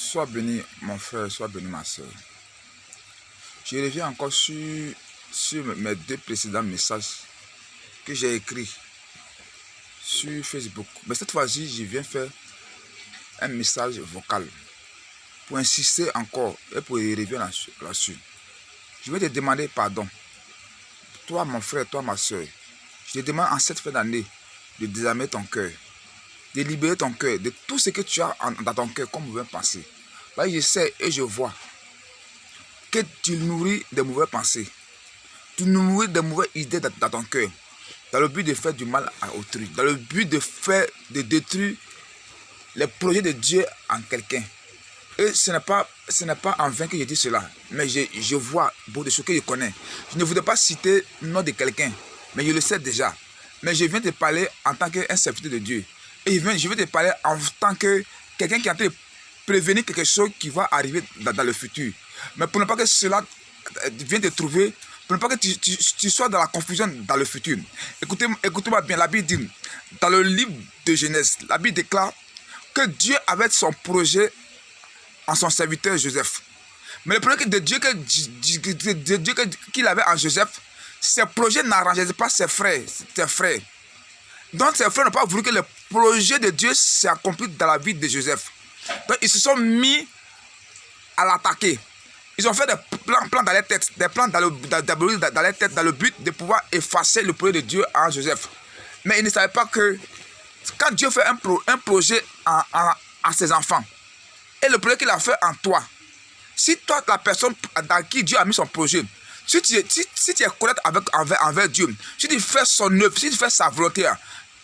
Sois béni mon frère, sois béni ma soeur. Je reviens encore sur mes deux précédents messages que j'ai écrits sur Facebook. Mais cette fois-ci, je viens faire un message vocal pour insister encore et pour y revenir là-dessus. Je vais te demander pardon. Toi mon frère, toi ma soeur, je te demande en cette fin d'année de désarmer ton cœur, de libérer ton cœur de tout ce que tu as dans ton cœur comme mauvais pensée. Là, je sais et je vois que tu nourris de mauvaises pensées. Tu nourris de mauvaises idées dans ton cœur, dans le but de faire du mal à autrui, dans le but de détruire les projets de Dieu en quelqu'un. Et ce n'est pas en vain que je dis cela, mais je vois beaucoup de choses que je connais. Je ne voudrais pas citer le nom de quelqu'un, mais je le sais déjà. Mais je viens te parler en tant qu'un serviteur de Dieu. Et je vais te parler en tant que quelqu'un qui est en train de prévenir quelque chose qui va arriver dans le futur. Mais pour ne pas que cela vienne te trouver, pour ne pas que tu sois dans la confusion dans le futur. Écoutez-moi bien, la Bible dit, dans le livre de Genèse, la Bible déclare que Dieu avait son projet en son serviteur Joseph. Mais le projet de Dieu qu'il avait en Joseph, ses projets n'arrangeaient pas ses frères. Donc ses frères n'ont pas voulu que le projet de Dieu s'accomplisse dans la vie de Joseph. Donc ils se sont mis à l'attaquer. Ils ont fait des plans dans leur tête, des plans dans leur tête, dans le but de pouvoir effacer le projet de Dieu en Joseph. Mais ils ne savaient pas que quand Dieu fait un projet à ses enfants, et le projet qu'il a fait en toi, si toi, la personne dans qui Dieu a mis son projet, si tu es correct envers Dieu, si tu fais son œuvre, si tu fais sa volonté,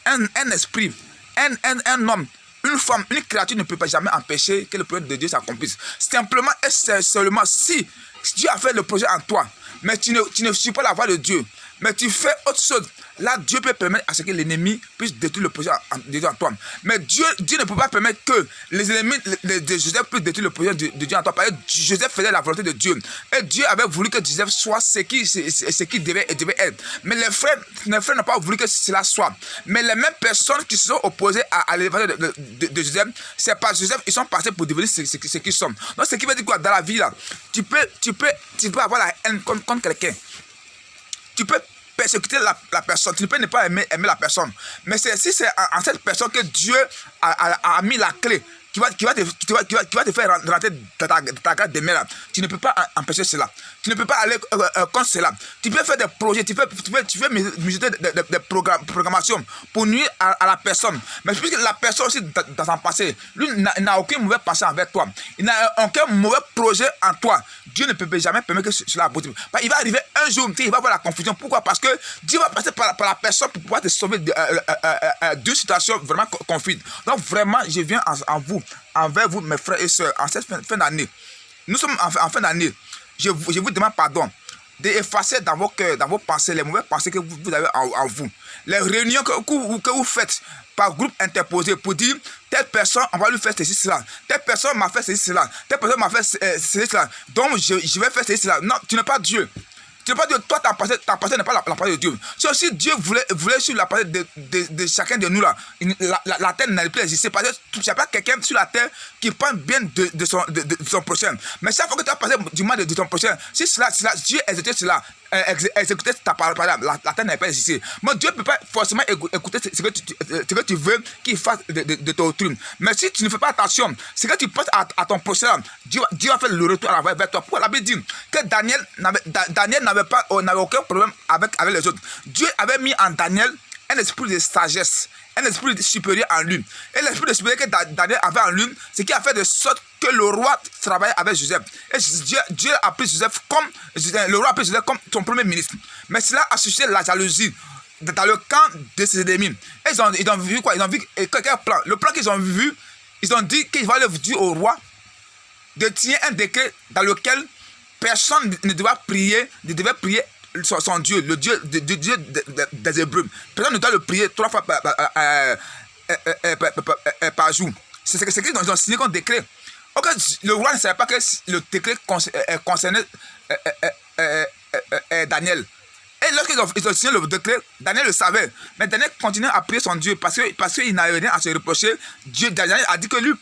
un esprit, un homme, une femme, une créature ne peut pas jamais empêcher que le projet de Dieu s'accomplisse. Simplement et seulement si Dieu a fait le projet en toi, mais tu ne suis pas la voie de Dieu, mais tu fais autre chose, là Dieu peut permettre à ce que l'ennemi puisse détruire le projet de Dieu en toi. Mais Dieu ne peut pas permettre que les ennemis de Joseph puissent détruire le projet de Dieu en toi. Parce que Joseph faisait la volonté de Dieu. Et Dieu avait voulu que Joseph soit ce qu'il devait être. Mais les frères n'ont pas voulu que cela soit. Mais les mêmes personnes qui se sont opposées à l'évangile de Joseph, c'est pas Joseph, ils sont passés pour devenir ce qu'ils sont. Donc ce qui veut dire quoi? Dans la vie là, tu peux avoir la haine contre quelqu'un. Tu peux persécuter la personne, tu ne peux ne pas aimer la personne. Mais si c'est en cette personne que Dieu a mis la clé qui va te faire rentrer dans ta carte de mer, tu ne peux pas empêcher cela. Tu ne peux pas aller contre cela. Tu peux faire des projets, tu peux mesurer des programmations pour nuire à la personne. Mais puisque la personne aussi dans son passé, lui n'a aucun mauvais passé envers toi. Il n'a aucun mauvais projet en toi. Dieu ne peut jamais permettre que cela aboutit. Il va arriver un jour, il va avoir la confusion. Pourquoi? Parce que Dieu va passer par la personne pour pouvoir te sauver d'une situation vraiment confuse. Donc vraiment, je viens envers vous, mes frères et sœurs, en cette fin d'année. Nous sommes en fin d'année. Je vous demande pardon d'effacer dans vos cœurs, dans vos pensées, les mauvaises pensées que vous avez en vous. Les réunions que vous faites par groupe interposé pour dire telle personne, on va lui faire ceci, cela. Telle personne m'a fait ceci, cela. Telle personne m'a fait ceci, cela. Donc je vais faire ceci, cela. Non, tu n'es pas Dieu. Tu n'es pas Dieu. Toi, ta pensée n'est pas la parole de Dieu. Si aussi Dieu voulait sur la parole de chacun de nous là, la terre n'allait plus exister. Parce que tu n'as pas quelqu'un sur la terre qui prend bien de son prochain. Mais chaque fois que tu as passé du mal de ton prochain, si Dieu exécutait cela, exécuter ta parole, la terre n'allait pas exister. Mais Dieu ne peut pas forcément écouter ce que tu veux qu'il fasse de ton autrui. Mais si tu ne fais pas attention, ce que tu penses à ton prochain, Dieu va faire le retour vers toi. Pourquoi la Bible dit que Daniel n'avait aucun problème avec les autres. Dieu avait mis en Daniel un esprit de sagesse, un esprit supérieur en lui. Et l'esprit de supérieur que Daniel avait en lui, c'est qui a fait de sorte que le roi travaillait avec Joseph. Et Dieu a pris Joseph le roi a pris Joseph comme son premier ministre. Mais cela a suscité la jalousie dans le camp de ses ennemis. Et ils ont vu quoi? Ils ont vu quel plan? Le plan qu'ils ont vu, ils ont dit qu'il fallait dire au roi de tirer un décret dans lequel personne ne devait prier son Dieu, le Dieu des Hébreux. Personne ne doit le prier 3 fois par jour. C'est ce qu'ils ont signé comme décret. Okay, le roi ne savait pas que le décret concernait Daniel. Et lorsqu'ils ont signé le décret, Daniel le savait. Mais Daniel continuait à prier son Dieu parce qu'il n'avait rien à se reprocher. Daniel a dit que lui,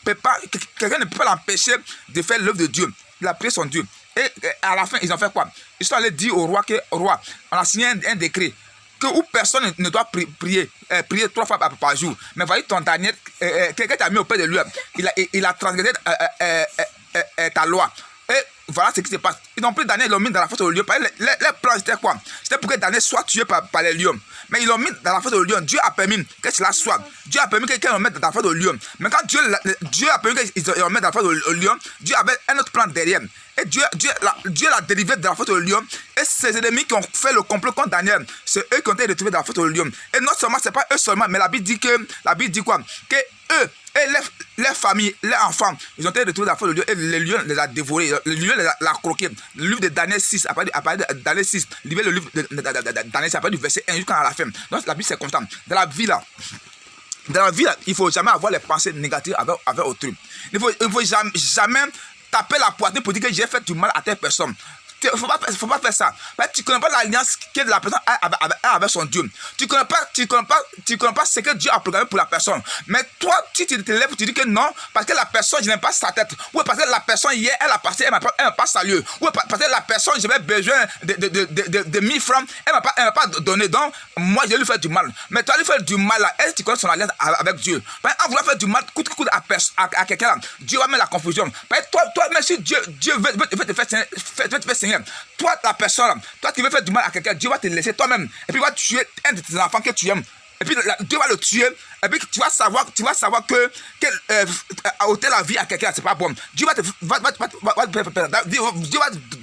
quelqu'un ne peut pas l'empêcher de faire l'œuvre de Dieu. Il a prié son Dieu. Et à la fin, ils ont fait quoi? Ils sont allés dire au roi on a signé un décret où personne ne doit prier 3 fois par jour. Mais voyez ton Daniel, quelqu'un t'a mis auprès de lui, il a transgressé ta loi. Et voilà ce qui se passe. Ils ont pris Daniel, ils l'ont mis dans la fosse au lion. Les plans, c'était quoi? C'était pour que Daniel soit tué par les lions. Mais ils l'ont mis dans la fosse au lion. Dieu a permis que cela soit. Dieu a permis que quelqu'un le mette dans la fosse au lion. Mais quand Dieu a permis qu'ils le mettent dans la fosse au lion, Dieu avait un autre plan derrière. Et Dieu l'a délivré de la fosse au lion. Et ses ennemis qui ont fait le complot contre Daniel, c'est eux qui ont été retrouvés dans la fosse au lion. Et non seulement, c'est pas eux seulement, mais la Bible dit quoi? Que eux et les familles, les enfants, ils ont été retrouvés dans la fosse au lion et le lion les a dévorés. Le lion les a croqués. Le livre de Daniel 6, à partir de Daniel 6, lisez le livre de Daniel 6, à partir du verset 1 jusqu'à la fin. Donc la Bible c'est constant. Dans la vie là, il ne faut jamais avoir les pensées négatives avec autrui. Il ne faut jamais taper la poitrine pour dire que j'ai fait du mal à telle personne. Il ne faut pas faire ça. Tu ne connais pas l'alliance que la personne a avec son Dieu. Tu ne connais pas ce que Dieu a programmé pour la personne. Mais toi, si tu te lèves, tu dis que non, parce que la personne, je n'aime pas sa tête. Ou parce que la personne, hier, elle a passé, elle m'a pas salué. Ou parce que la personne, j'avais besoin de 1000 francs, elle ne m'a pas donné. Donc, moi, je lui fais du mal. Mais toi, lui fais du mal, là, est-ce que tu connais son alliance avec Dieu? En voulant faire du mal, coûte à quelqu'un, Dieu va mettre la confusion. Toi, même si Dieu veut te faire Seigneur, toi, la personne, toi qui veux faire du mal à quelqu'un, Dieu va te laisser toi-même. Et puis, il va tuer un de tes enfants que tu aimes. Et puis, Dieu va le tuer. Et puis, tu vas savoir que ôter la vie à quelqu'un, c'est pas bon. Dieu va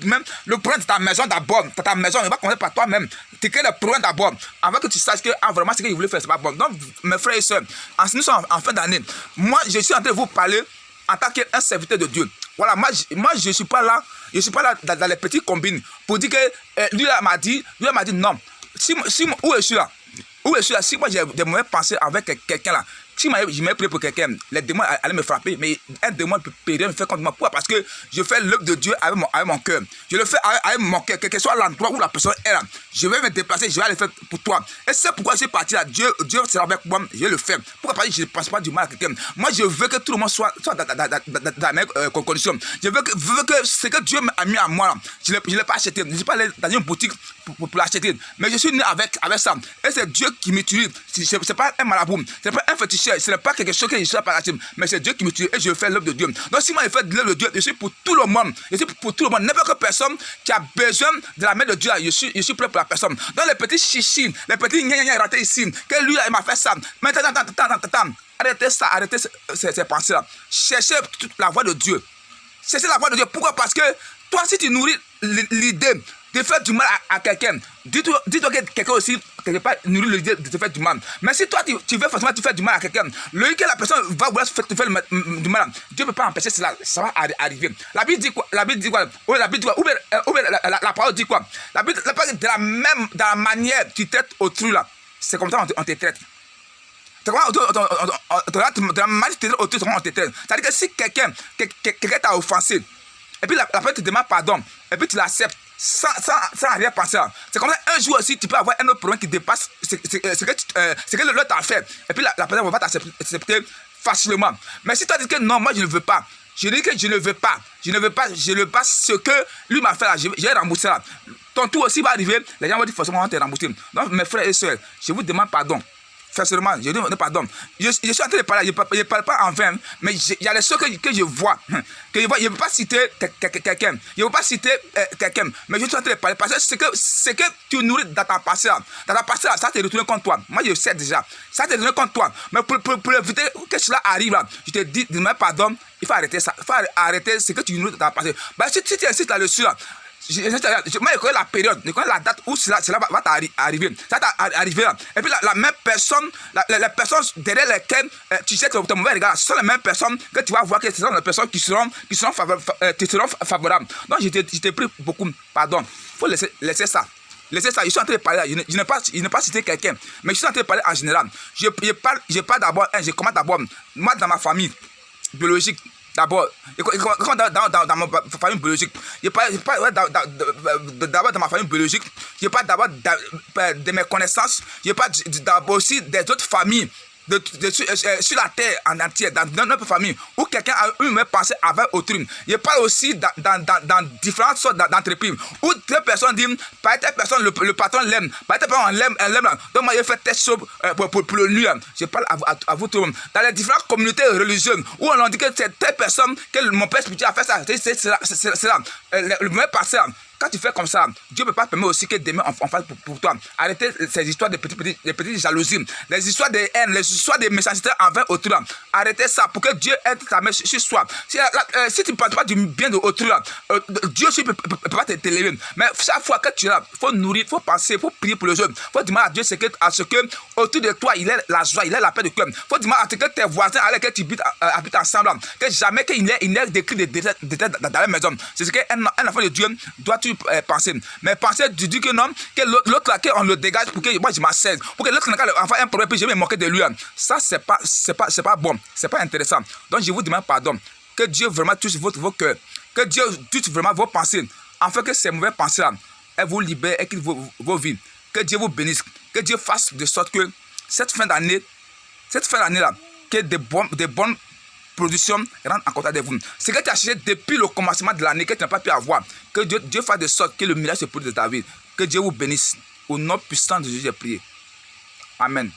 même le problème de ta maison d'abord. Ta maison, il va commencer par toi-même. Tu crées le problème d'abord. Avant que tu saches que vraiment ce qu'il voulait faire, c'est pas bon. Donc, mes frères et sœurs, nous sommes en fin d'année. Moi, je suis en train de vous parler en tant qu'un serviteur de Dieu. Voilà, moi je ne suis pas là dans les petites combines pour dire que lui m'a dit non. Où je suis là? Si moi j'ai des mauvaises pensées avec quelqu'un là, si je m'ai pris pour quelqu'un, les démons allaient me frapper, mais un démon peut rien me faire contre moi. Pourquoi? Parce que je fais l'œuvre de Dieu avec mon cœur. Je le fais avec mon cœur, quel que soit l'endroit où la personne est là. Je vais me déplacer, je vais le faire pour toi. Et c'est pourquoi je suis parti là. Dieu sera avec moi, je vais le faire. Pourquoi? Parce que je ne pense pas du mal à quelqu'un. Moi, je veux que tout le monde soit dans la même condition. Je veux que ce que Dieu a mis à moi là, je ne l'ai pas acheté. Je ne suis pas allé dans une boutique pour l'acheter. Mais je suis né avec ça. Et c'est Dieu qui m'utilise. Ce n'est pas un marabout, ce n'est pas un féticheur, ce n'est pas quelque chose que je suis pas acheté. Mais c'est Dieu qui m'utilise et je fais l'œuvre de Dieu. Donc si moi je fais l'œuvre de Dieu, je suis pour tout le monde. Je suis pour tout le monde. N'importe quelle personne qui a besoin de la main de Dieu, je suis prêt pour la personne. Donc les petits chichis, les petits gna ratés ici, que lui il m'a fait ça. Mais attends. Arrêtez ça, arrêtez ces pensées-là. Cherchez la voix de Dieu. Cherchez la voix de Dieu. Pourquoi? Parce que toi, si tu nourris l'idée de faire du mal à quelqu'un, dis-toi que quelqu'un aussi, quelque part, nourrit l'idée de te faire du mal. Mais si toi, tu veux forcément te faire du mal à quelqu'un, le que la personne va vouloir te faire du mal, Dieu ne peut pas empêcher cela. Ça va arriver. La Bible dit quoi? La Bible dit quoi? La parole dit quoi? La Bible dit de la manière que tu traites autrui là, c'est comme ça on te traite. De la manière que tu traites autrui, on te traite. C'est-à-dire que si quelqu'un t'a offensé, et puis la personne te demande pardon, et puis tu l'acceptes sans rien penser. C'est comme ça, un jour aussi, tu peux avoir un autre problème qui dépasse ce que l'autre t'a fait. Et puis la personne va t'accepter facilement. Mais si tu dis que non, moi je ne veux pas, je dis que je ne veux pas ce que lui m'a fait là, j'ai remboursé là. Ton tour aussi va arriver, les gens vont dire forcément on va te rembourser. Donc mes frères et sœurs, je vous demande pardon. Sincèrement, je dis pardon. Je suis en train de parler, je ne parle pas en vain, mais il y a des choses que je vois. Je ne veux pas citer quelqu'un. Je ne veux pas citer quelqu'un, mais je suis en train de parler parce que ce que tu nourris dans ta passé, ça te retourne contre toi. Moi, je sais déjà. Ça te retourne contre toi. Mais pour éviter que cela arrive, là, je te dis, pardon, il faut arrêter ça. Il faut arrêter ce que tu nourris dans ta passé. Bah, si tu insistes là-dessus, là, moi je connais la période, je connais la date où cela va t'arriver. Ça t'est arrivé là. Et puis la même personne, les personnes derrière lesquelles tu sais que ton mauvais regard, ce sont les mêmes personnes que tu vas voir que ce sont les personnes qui seront favorables. Donc je t'ai pris beaucoup pardon. Il faut laisser ça. Laissez ça, je suis en train de parler, je n'ai pas cité quelqu'un, mais je suis en train de parler en général. Je parle d'abord, je commence d'abord, moi dans ma famille biologique, D'abord, dans ma famille biologique, je parle d'abord dans ma famille biologique, je parle d'abord de mes connaissances, je parle d'abord aussi des autres familles. Sur la terre en entier, dans notre famille, où quelqu'un a une même pensée avec autrui. Je parle aussi dans différentes sortes d'entreprises, où deux personnes disent, par telle personne, le patron l'aime, par telle personne, elle l'aime. Donc moi, je fais telle chose pour le nuire. Je parle à vous tout le monde. Dans les différentes communautés religieuses, où on dit que c'est telle personne, que mon père spirituel a fait ça, c'est là, le même passé. Quand tu fais comme ça, Dieu ne peut pas permettre aussi que demain on fasse pour toi. Arrêtez ces histoires de petites jalousies, les histoires de haine, les histoires de méchanceté envers autrui. Arrêtez ça pour que Dieu aide ta main sur soi. Si tu ne parles pas du bien de autrui, Dieu ne peut pas t'élever. Mais chaque fois que tu es là, il faut nourrir, il faut penser, il faut prier pour les autres. Il faut demander à Dieu à ce que autour de toi, il ait la joie, il ait la paix de cœur. Il faut demander à ce que tes voisins avec lesquels tu habites ensemble, que jamais qu'il ait des cris de détresse dans la maison. C'est ce qu'un enfant de Dieu doit penser. Mais penser, tu dis que non, que l'autre là, on le dégage pour que moi je m'assède, pour que l'autre n'a pas un problème, puis je vais me moquer de lui. Ça, c'est pas bon, c'est pas intéressant. Donc je vous demande pardon. Que Dieu vraiment touche vos cœurs, que Dieu touche vraiment vos pensées, afin que ces mauvaises pensées-là, elles vous libèrent et qu'ils vos vies. Que Dieu vous bénisse, que Dieu fasse de sorte que cette fin d'année-là, que des bonnes production rentre en contact avec vous. Ce que tu as cherché depuis le commencement de l'année que tu n'as pas pu avoir, que Dieu fasse de sorte que le miracle se produise de ta vie. Que Dieu vous bénisse. Au nom puissant de Jésus, j'ai prié. Amen.